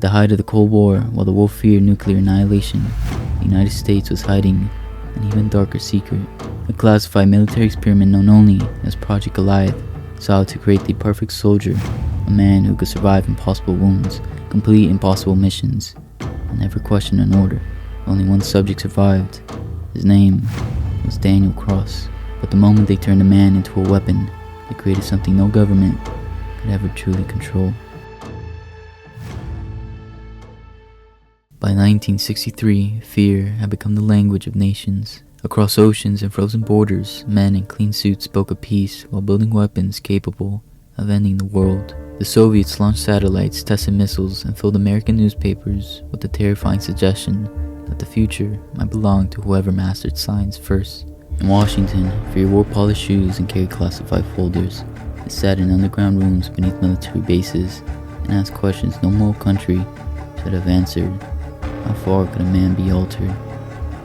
the height of the Cold War, while the world feared nuclear annihilation, the United States was hiding an even darker secret. A classified military experiment known only as Project Goliath sought to create the perfect soldier, a man who could survive impossible wounds, complete impossible missions, and never question an order. Only one subject survived. His name was Daniel Cross. But the moment they turned a man into a weapon, they created something no government could ever truly control. By 1963, fear had become the language of nations. Across oceans and frozen borders, men in clean suits spoke of peace while building weapons capable of ending the world. The Soviets launched satellites, tested missiles, and filled American newspapers with the terrifying suggestion that the future might belong to whoever mastered science first. In Washington, fear wore polished shoes and carried classified folders. They sat in underground rooms beneath military bases and asked questions no moral country should have answered. How far could a man be altered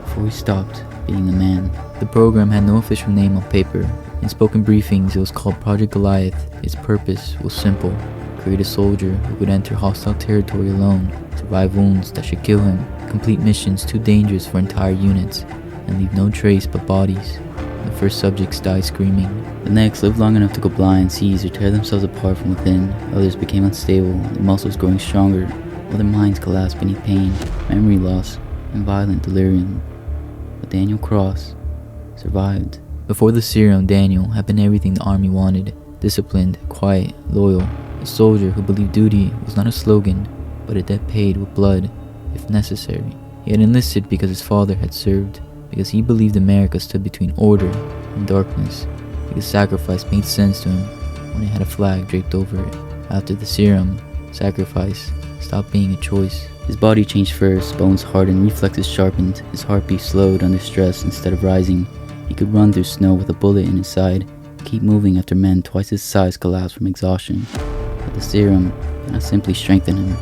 before he stopped being a man? The program had no official name on paper. In spoken briefings, it was called Project Goliath. Its purpose was simple: create a soldier who could enter hostile territory alone, survive wounds that should kill him, complete missions too dangerous for entire units, and leave no trace but bodies. The first subjects died screaming. The next lived long enough to go blind, seize, or tear themselves apart from within. Others became unstable, their muscles growing stronger, while their minds collapsed beneath pain, memory loss, and violent delirium. But Daniel Cross survived. Before the serum, Daniel had been everything the army wanted: disciplined, quiet, loyal, a soldier who believed duty was not a slogan, but a debt paid with blood, if necessary. He had enlisted because his father had served, because he believed America stood between order and darkness, because sacrifice made sense to him when it had a flag draped over it. After the serum, sacrifice stopped being a choice. His body changed first, bones hardened, reflexes sharpened, his heartbeat slowed under stress instead of rising. He could run through snow with a bullet in his side, keep moving after men twice his size collapsed from exhaustion. But the serum did not simply strengthen him,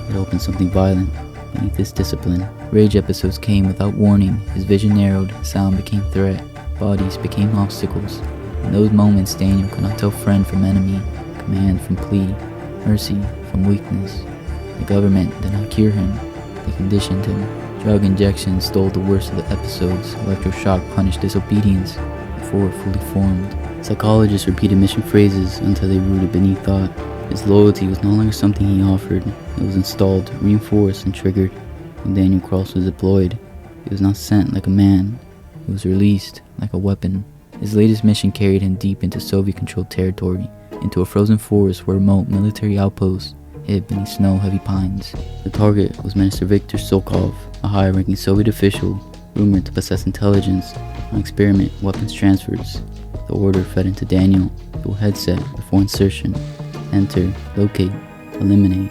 it opened something violent beneath his discipline. Rage episodes came without warning. His vision narrowed, sound became threat, bodies became obstacles. In those moments, Daniel could not tell friend from enemy, command from plea, mercy from weakness. The government did not cure him, they conditioned him. Drug injections stole the worst of the episodes. Electroshock punished disobedience before it fully formed. Psychologists repeated mission phrases until they rooted beneath thought. His loyalty was no longer something he offered. It was installed, reinforced, and triggered. When Daniel Cross was deployed, he was not sent like a man. He was released like a weapon. His latest mission carried him deep into Soviet-controlled territory, into a frozen forest where remote military outposts hid beneath snow-heavy pines. The target was Minister Viktor Sokov, a high-ranking Soviet official rumored to possess intelligence on experiment weapons transfers. The order fed into Daniel through a headset before insertion: enter, locate, eliminate,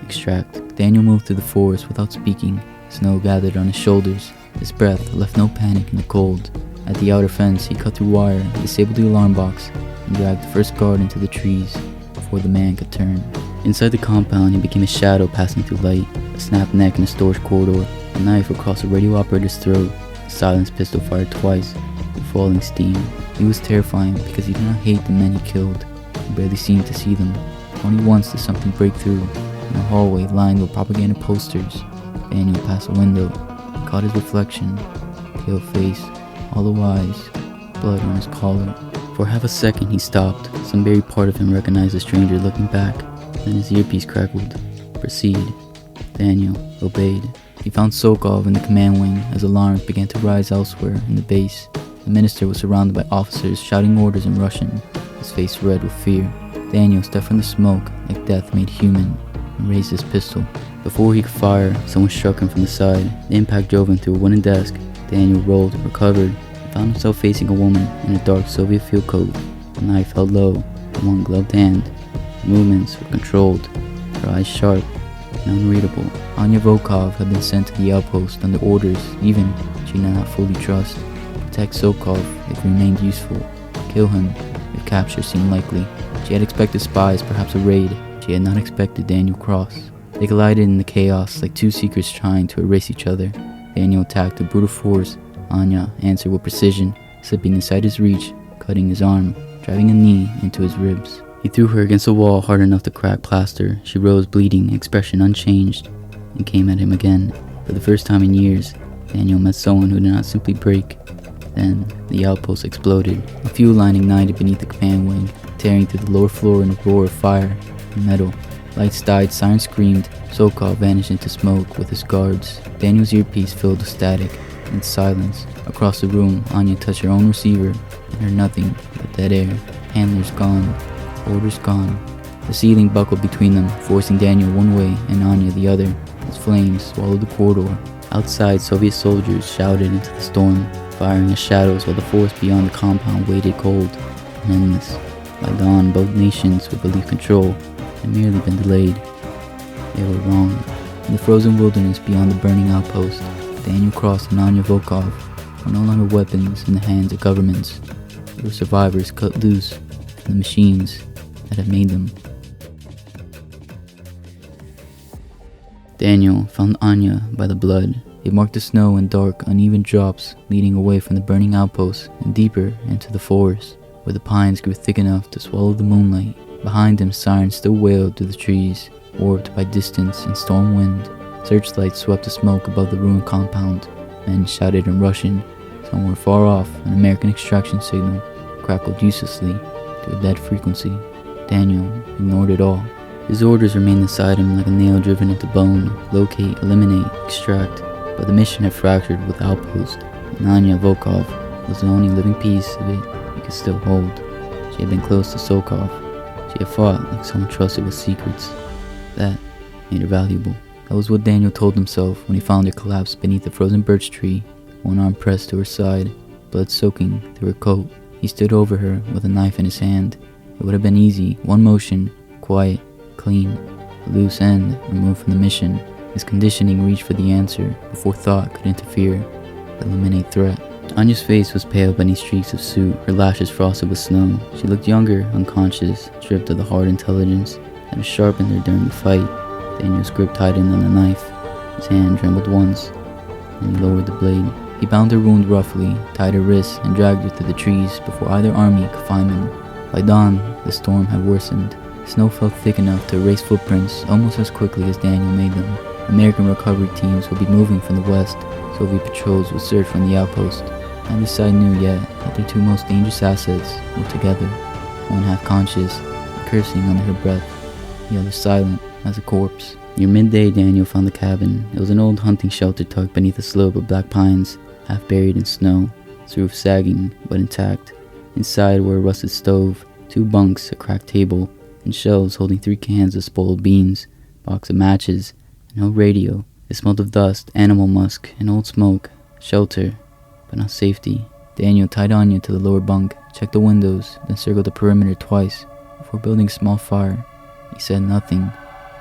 extract. Daniel moved through the forest without speaking. Snow gathered on his shoulders. His breath left no panic in the cold. At the outer fence, he cut through wire, disabled the alarm box, and dragged the first guard into the trees before the man could turn. Inside the compound, he became a shadow passing through light, a snapped neck in a storage corridor, a knife across a radio operator's throat, a silenced pistol fired twice, with falling steam. He was terrifying because he did not hate the men he killed. He barely seemed to see them. Only once did something break through. In a hallway lined with propaganda posters, Daniel passed a window. He caught his reflection, pale face, hollow eyes, blood on his collar. For half a second he stopped. Some buried part of him recognized the stranger looking back. Then his earpiece crackled. Proceed. Daniel obeyed. He found Sokov in the command wing as alarms began to rise elsewhere in the base. The minister was surrounded by officers shouting orders in Russian, his face red with fear. Daniel stepped from the smoke like death made human and raised his pistol. Before he could fire, someone struck him from the side. The impact drove him through a wooden desk. Daniel rolled, recovered, and found himself facing a woman in a dark Soviet field coat, a knife held low in one gloved hand. Her movements were controlled, her eyes sharp and unreadable. Anya Volkov had been sent to the outpost under orders even she did not fully trust. Protect Sokov if he remained useful. Kill him if capture seemed likely. She had expected spies, perhaps a raid. She had not expected Daniel Cross. They collided in the chaos like two secrets trying to erase each other. Daniel attacked with brutal force. Anya answered with precision, slipping inside his reach, cutting his arm, driving a knee into his ribs. He threw her against the wall hard enough to crack plaster. She rose bleeding, expression unchanged, and came at him again. For the first time in years, Daniel met someone who did not simply break. Then, the outpost exploded. A fuel line ignited beneath the command wing, tearing through the lower floor in a roar of fire and metal. Lights died, sirens screamed. Sokol vanished into smoke with his guards. Daniel's earpiece filled with static and silence. Across the room, Anya touched her own receiver and heard nothing but dead air. Handlers gone. Orders gone. The ceiling buckled between them, forcing Daniel one way and Anya the other, as flames swallowed the corridor. Outside, Soviet soldiers shouted into the storm, firing as shadows while the forest beyond the compound waited cold and endless. By dawn, both nations would believe control had merely been delayed. They were wrong. In the frozen wilderness beyond the burning outpost, Daniel Cross and Anya Volkov were no longer weapons in the hands of governments. They were survivors cut loose from the machines that had made them. Daniel found Anya by the blood. It marked the snow in dark, uneven drops leading away from the burning outpost and deeper into the forest, where the pines grew thick enough to swallow the moonlight. Behind him, sirens still wailed through the trees, warped by distance and storm wind. Searchlights swept the smoke above the ruined compound. Men shouted in Russian. Somewhere far off, an American extraction signal crackled uselessly to a dead frequency. Daniel ignored it all. His orders remained inside him like a nail driven into bone. Locate, eliminate, extract. But the mission had fractured with outpost, and Anya Volkov was the only living piece of it he could still hold. She had been close to Sokol. She had fought like someone trusted with secrets. That made her valuable. That was what Daniel told himself when he found her collapsed beneath a frozen birch tree, one arm pressed to her side, blood soaking through her coat. He stood over her with a knife in his hand. It would have been easy, one motion, quiet, clean, a loose end removed from the mission. His conditioning reached for the answer before thought could interfere, eliminate threat. Anya's face was pale beneath streaks of soot, her lashes frosted with snow. She looked younger, unconscious, stripped of the hard intelligence that had sharpened her during the fight. Daniel's grip tightened on the knife. His hand trembled once, and he lowered the blade. He bound her wound roughly, tied her wrists, and dragged her through the trees before either army could find them. By dawn, the storm had worsened. Snow fell thick enough to erase footprints almost as quickly as Daniel made them. American recovery teams would be moving from the west. Soviet patrols would surge from the outpost. Neither side knew yet that their two most dangerous assets were together, one half conscious, cursing under her breath, the other silent as a corpse. Near midday, Daniel found the cabin. It was an old hunting shelter tucked beneath a slope of black pines, half buried in snow, its roof sagging but intact. Inside were a rusted stove, 2 bunks, a cracked table, and shelves holding 3 cans of spoiled beans, box of matches, and no radio. It smelled of dust, animal musk, and old smoke. Shelter, but not safety. Daniel tied Anya to the lower bunk, checked the windows, then circled the perimeter twice before building a small fire. He said nothing.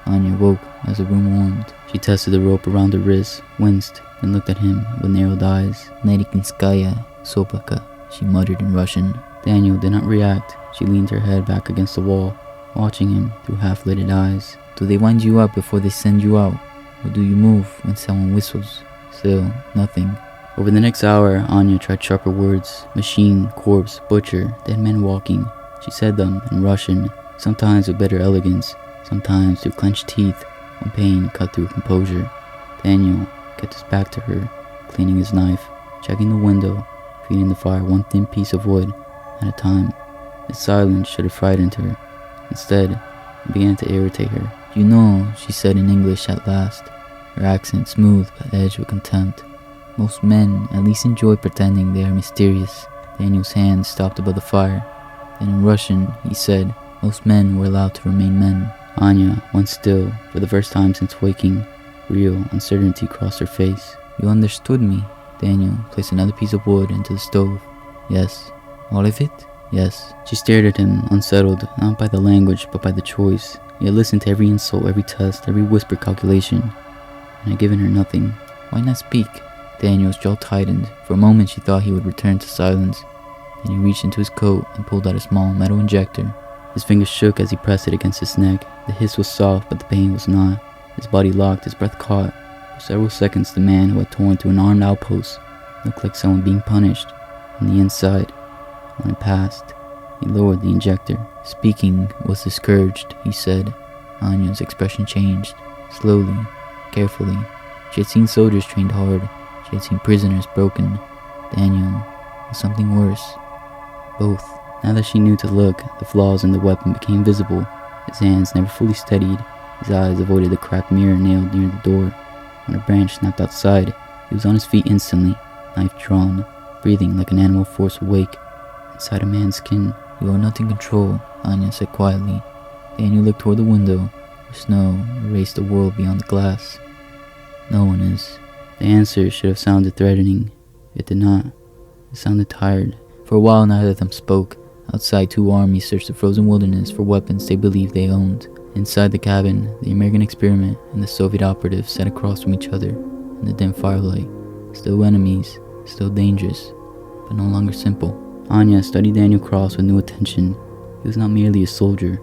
Anya woke as the room warmed. She tested the rope around her wrist, winced, then looked at him with narrowed eyes. "Nerikinskaya Soplaka," she muttered in Russian. Daniel did not react. She leaned her head back against the wall, watching him through half-lidded eyes. "Do they wind you up before they send you out? Or do you move when someone whistles?" Still, nothing. Over the next hour, Anya tried sharper words. Machine, corpse, butcher, dead men walking. She said them in Russian, sometimes with bitter elegance, sometimes through clenched teeth when pain cut through composure. Daniel kept his back to her, cleaning his knife, checking the window, feeding the fire one thin piece of wood at a time. His silence should have frightened her. Instead, it began to irritate her. "You know," she said in English at last, her accent smooth but edged with contempt. "Most men at least enjoy pretending they are mysterious." Daniel's hand stopped above the fire. Then in Russian, he said, "Most men were allowed to remain men." Anya went still for the first time since waking. Real uncertainty crossed her face. "You understood me?" Daniel placed another piece of wood into the stove. "Yes." "All of it?" "Yes." She stared at him, unsettled, not by the language, but by the choice. He had listened to every insult, every test, every whispered calculation, and had given her nothing. "Why not speak?" Daniel's jaw tightened. For a moment she thought he would return to silence. Then he reached into his coat and pulled out a small metal injector. His fingers shook as he pressed it against his neck. The hiss was soft, but the pain was not. His body locked, his breath caught. For several seconds, the man who had torn through an armed outpost looked like someone being punished. On the inside, when it passed, He lowered the injector. Speaking was discouraged, he said. Anya's expression changed, slowly, carefully. She had seen soldiers trained hard. She had seen prisoners broken. Daniel was something worse. Both. Now that she knew to look, the flaws in the weapon became visible. His hands never fully steadied. His eyes avoided the cracked mirror nailed near the door. When a branch snapped outside, he was on his feet instantly, knife drawn, breathing like an animal forced awake. Inside a man's skin. You are not in control, Anya said quietly. Daniel looked toward the window, where snow erased the world beyond the glass. No one is. The answer should have sounded threatening. It did not. It sounded tired. For a while neither of them spoke. Outside, two armies searched the frozen wilderness for weapons they believed they owned. Inside the cabin, the American experiment and the Soviet operative sat across from each other in the dim firelight. Still enemies, still dangerous, but no longer simple. Anya studied Daniel Cross with new attention. He was not merely a soldier.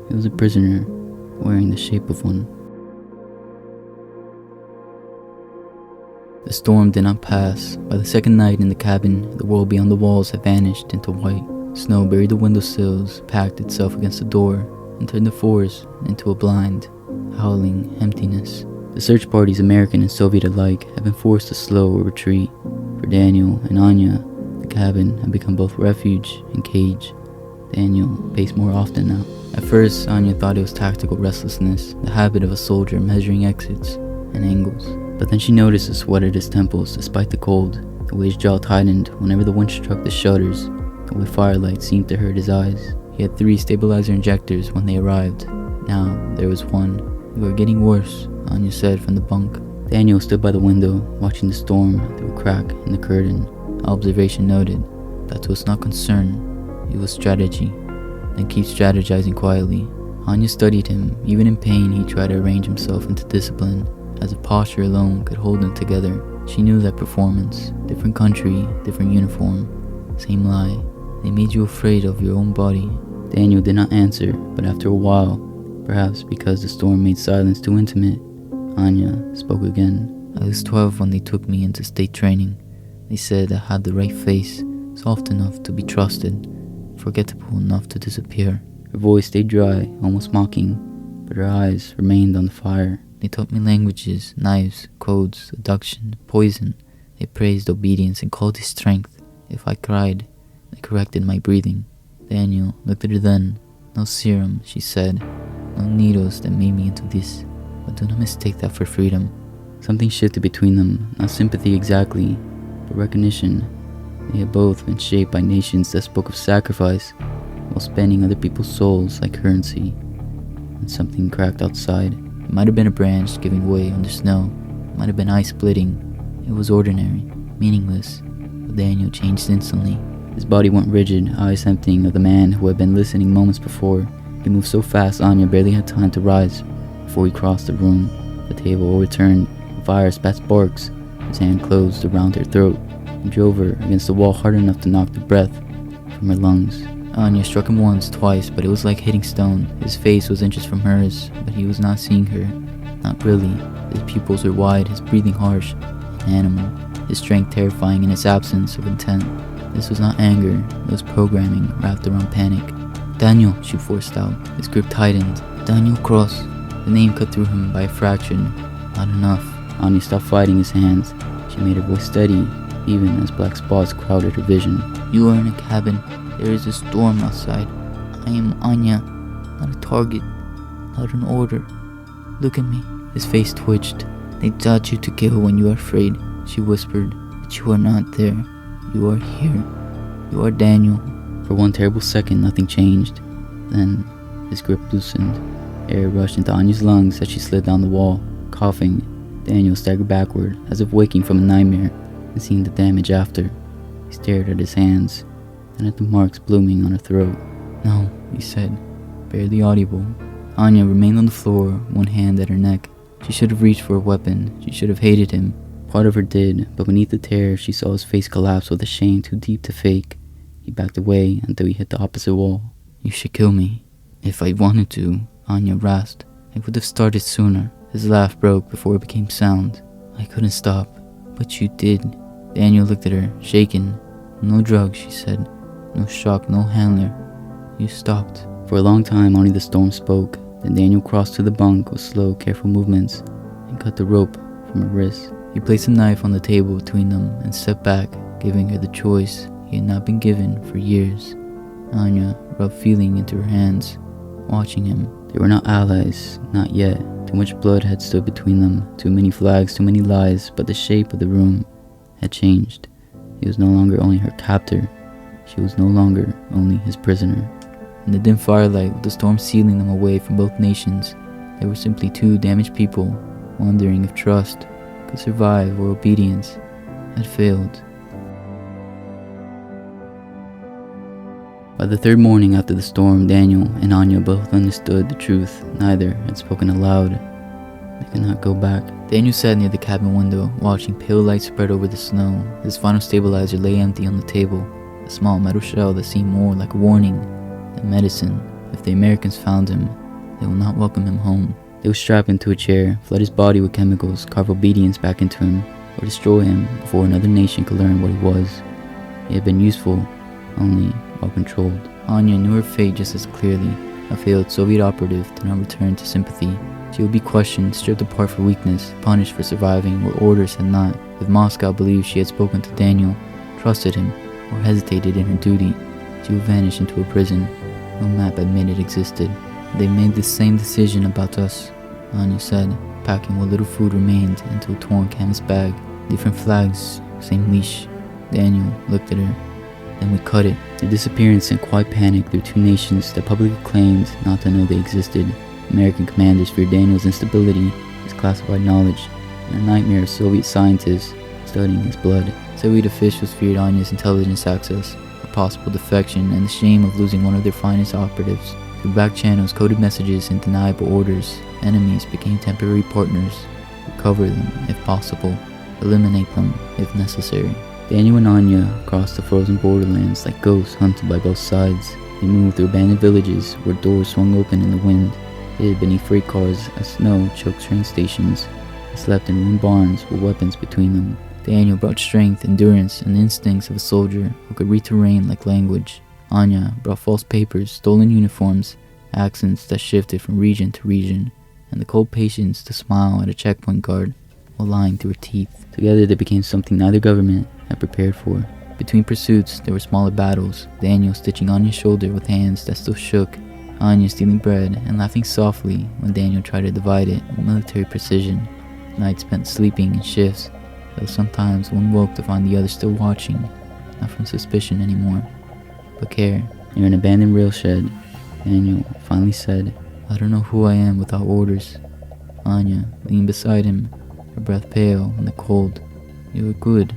He was a prisoner, wearing the shape of one. The storm did not pass. By the second night in the cabin, the world beyond the walls had vanished into white. Snow buried the windowsills, packed itself against the door, and turned the forest into a blind, howling emptiness. The search parties, American and Soviet alike, had been forced to slow or retreat. For Daniel and Anya, the cabin had become both refuge and cage. Daniel paced more often now. At first, Anya thought it was tactical restlessness, the habit of a soldier measuring exits and angles. But then she noticed the sweat at his temples despite the cold, the way his jaw tightened whenever the wind struck the shutters, the way firelight seemed to hurt his eyes. He had 3 stabilizer injectors when they arrived. Now there was one. You are getting worse, Anya said from the bunk. Daniel stood by the window, watching the storm through a crack in the curtain. Observation noted. That was not concern, it was strategy. Then keep strategizing quietly. Anya studied him. Even in pain, he tried to arrange himself into discipline, as if posture alone could hold them together. She knew that performance. Different country, different uniform. Same lie. They made you afraid of your own body. Daniel did not answer, but after a while, perhaps because the storm made silence too intimate, Anya spoke again. I was 12 when they took me into state training. They said I had the right face, soft enough to be trusted, forgettable enough to disappear. Her voice stayed dry, almost mocking, but her eyes remained on the fire. They taught me languages, knives, codes, seduction, poison. They praised obedience and called it strength. If I cried, they corrected my breathing. Daniel looked at her then. No serum, she said. No needles that made me into this. But do not mistake that for freedom. Something shifted between them, not sympathy exactly, but recognition. They had both been shaped by nations that spoke of sacrifice, while spending other people's souls like currency. And something cracked outside. It might have been a branch giving way under snow. It might have been ice splitting. It was ordinary, meaningless. But Daniel changed instantly. His body went rigid, eyes emptying of the man who had been listening moments before. He moved so fast Anya barely had time to rise before he crossed the room. The table overturned, the fire spat sparks. His hand closed around her throat and drove her against the wall hard enough to knock the breath from her lungs. Anya struck him once, twice, but it was like hitting stone. His face was inches from hers, but he was not seeing her. Not really. His pupils were wide, his breathing harsh and animal, his strength terrifying in its absence of intent. This was not anger, it was programming wrapped around panic. Daniel, she forced out. His grip tightened. Daniel Cross. The name cut through him by a fraction. Not enough. Anya stopped fighting his hands. She made her voice steady, even as black spots crowded her vision. You are in a cabin. There is a storm outside. I am Anya, not a target, not an order. Look at me. His face twitched. They taught you to kill when you are afraid, she whispered. But you are not there. You are here. You are Daniel. For one terrible second, nothing changed. Then, his grip loosened. Air rushed into Anya's lungs as she slid down the wall, coughing. Daniel staggered backward, as if waking from a nightmare, and seeing the damage after. He stared at his hands, and at the marks blooming on her throat. No, he said, barely audible. Anya remained on the floor, one hand at her neck. She should have reached for a weapon. She should have hated him. Part of her did, but beneath the tear, she saw his face collapse with a shame too deep to fake. He backed away until he hit the opposite wall. You should kill me. If I wanted to, Anya rasped. I would have started sooner. His laugh broke before it became sound. I couldn't stop, but you did. Daniel looked at her, shaken. No drugs, she said. No shock, no handler. You stopped. For a long time, only the storm spoke. Then Daniel crossed to the bunk with slow, careful movements and cut the rope from her wrist. He placed a knife on the table between them and stepped back, giving her the choice he had not been given for years. Anya rubbed feeling into her hands, watching him. They were not allies, not yet. Too much blood had stood between them, too many flags, too many lies, but the shape of the room had changed. He was no longer only her captor. She was no longer only his prisoner. In the dim firelight, with the storm sealing them away from both nations, they were simply two damaged people, wondering if trust could survive or obedience had failed. By the third morning after the storm, Daniel and Anya both understood the truth. Neither had spoken aloud. They could not go back. Daniel sat near the cabin window, watching pale light spread over the snow. His final stabilizer lay empty on the table, a small metal shell that seemed more like a warning than medicine. If the Americans found him, they will not welcome him home. They would strap him to a chair, flood his body with chemicals, carve obedience back into him, or destroy him before another nation could learn what he was. He had been useful, only while controlled. Anya knew her fate just as clearly. A failed Soviet operative did not return to sympathy. She would be questioned, stripped apart for weakness, punished for surviving where orders had not. If Moscow believed she had spoken to Daniel, trusted him, or hesitated in her duty, she would vanish into a prison. No map admitted existed. They made the same decision about us, Anya said, packing what little food remained into a torn canvas bag. Different flags, same leash. Daniel looked at her. Then we cut it. The disappearance sent quiet panic through two nations that publicly claimed not to know they existed. American commanders feared Daniel's instability, his classified knowledge, and a nightmare of Soviet scientists studying his blood. Soviet officials feared Anya's intelligence access, her possible defection, and the shame of losing one of their finest operatives. Through back channels, coded messages, and deniable orders, enemies became temporary partners. Recover them, if possible. Eliminate them, if necessary. Daniel and Anya crossed the frozen borderlands like ghosts hunted by both sides. They moved through abandoned villages where doors swung open in the wind, hid beneath freight cars as snow choked train stations. They slept in ruined barns with weapons between them. Daniel brought strength, endurance, and the instincts of a soldier who could read terrain like language. Anya brought false papers, stolen uniforms, accents that shifted from region to region, and the cold patience to smile at a checkpoint guard while lying through her teeth. Together they became something neither government had prepared for. Between pursuits, there were smaller battles. Daniel stitching Anya's shoulder with hands that still shook. Anya stealing bread and laughing softly when Daniel tried to divide it with military precision. Nights spent sleeping in shifts, though sometimes one woke to find the other still watching, not from suspicion anymore, but care. Near an abandoned rail shed, Daniel finally said, "I don't know who I am without orders." Anya leaned beside him, her breath pale in the cold. "You were good."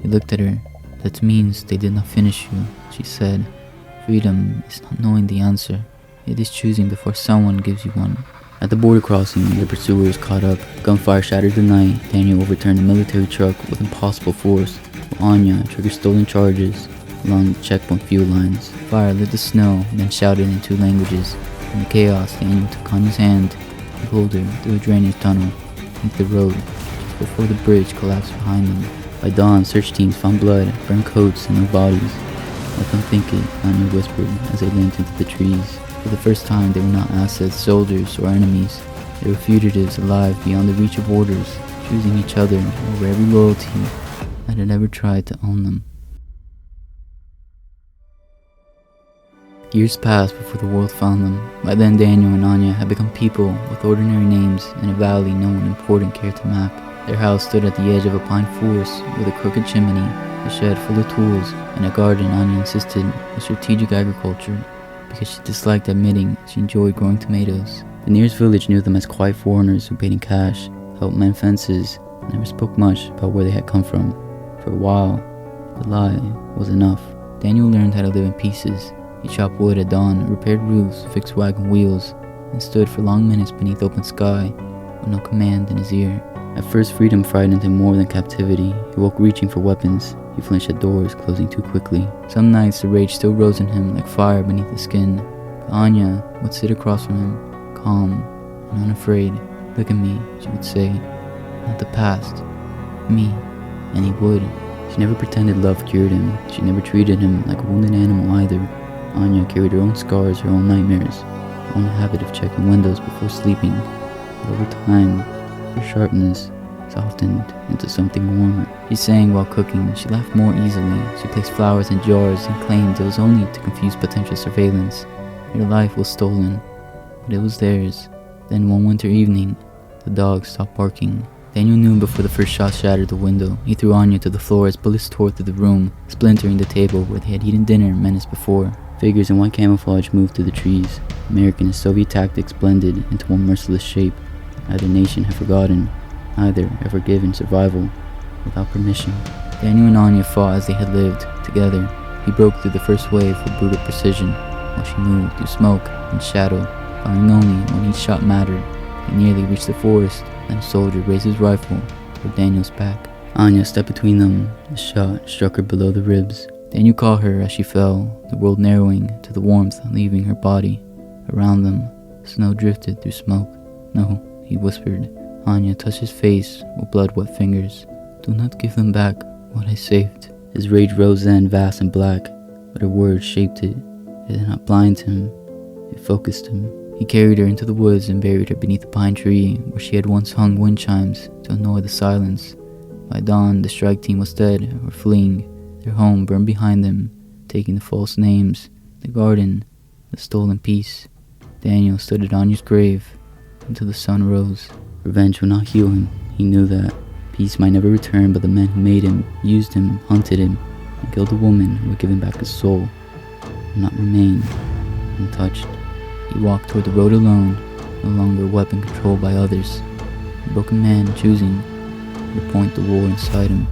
He looked at her. "That means they did not finish you," she said. "Freedom is not knowing the answer. It is choosing before someone gives you one." At the border crossing, the pursuers caught up. Gunfire shattered the night. Daniel overturned a military truck with impossible force, while Anya triggered stolen charges along the checkpoint fuel lines. Fire lit the snow, then shouted in two languages. In the chaos, Daniel took Anya's hand and pulled her through a drainage tunnel into the road, just before the bridge collapsed behind them. By dawn, search teams found blood, burned coats, and no bodies. "Let them think it," Anya whispered as they limped into the trees. For the first time, they were not assets, soldiers, or enemies. They were fugitives alive beyond the reach of orders, choosing each other over every loyalty that had ever tried to own them. Years passed before the world found them. By then, Daniel and Anya had become people with ordinary names in a valley no one important cared to map. Their house stood at the edge of a pine forest with a crooked chimney, a shed full of tools, and a garden Anya insisted was strategic agriculture because she disliked admitting she enjoyed growing tomatoes. The nearest village knew them as quiet foreigners who paid in cash, helped mend fences, and never spoke much about where they had come from. For a while, the lie was enough. Daniel learned how to live in pieces. He chopped wood at dawn, repaired roofs, fixed wagon wheels, and stood for long minutes beneath open sky with no command in his ear. At first, freedom frightened him more than captivity. He woke reaching for weapons. He flinched at doors closing too quickly. Some nights the rage still rose in him like fire beneath the skin. But Anya would sit across from him, calm and unafraid. "Look at me," she would say. "Not the past. Me." And he would. She never pretended love cured him. She never treated him like a wounded animal either. Anya carried her own scars, her own nightmares, her own habit of checking windows before sleeping. But over time, her sharpness softened into something warmer. She sang while cooking, she laughed more easily, she placed flowers in jars and claimed it was only to confuse potential surveillance. Her life was stolen, but it was theirs. Then one winter evening, the dog stopped barking. Daniel knew before the first shot shattered the window. He threw Anya to the floor as bullets tore through the room, splintering the table where they had eaten dinner minutes before. Figures in white camouflage moved through the trees. American and Soviet tactics blended into one merciless shape. Neither nation had forgotten, neither had forgiven survival without permission. Daniel and Anya fought as they had lived, together. He broke through the first wave with brutal precision, while she moved through smoke and shadow, firing only when each shot mattered. He nearly reached the forest, then a soldier raised his rifle for Daniel's back. Anya stepped between them. The shot struck her below the ribs. Daniel caught her as she fell, the world narrowing to the warmth leaving her body. Around them, snow drifted through smoke. "No," he whispered. Anya touched his face with blood-wet fingers. "Do not give them back what I saved." His rage rose then, vast and black, but her words shaped it. It did not blind him, it focused him. He carried her into the woods and buried her beneath a pine tree where she had once hung wind chimes to annoy the silence. By dawn, the strike team was dead or fleeing. Their home burned behind them, taking the false names, the garden, the stolen peace. Daniel stood at Anya's grave until the sun rose. Revenge would not heal him. He knew that. Peace might never return, but the men who made him, used him, hunted him, and killed the woman who had given back his soul would not remain untouched. He walked toward the road alone, no longer a weapon controlled by others. A broken man choosing to point the war inside him.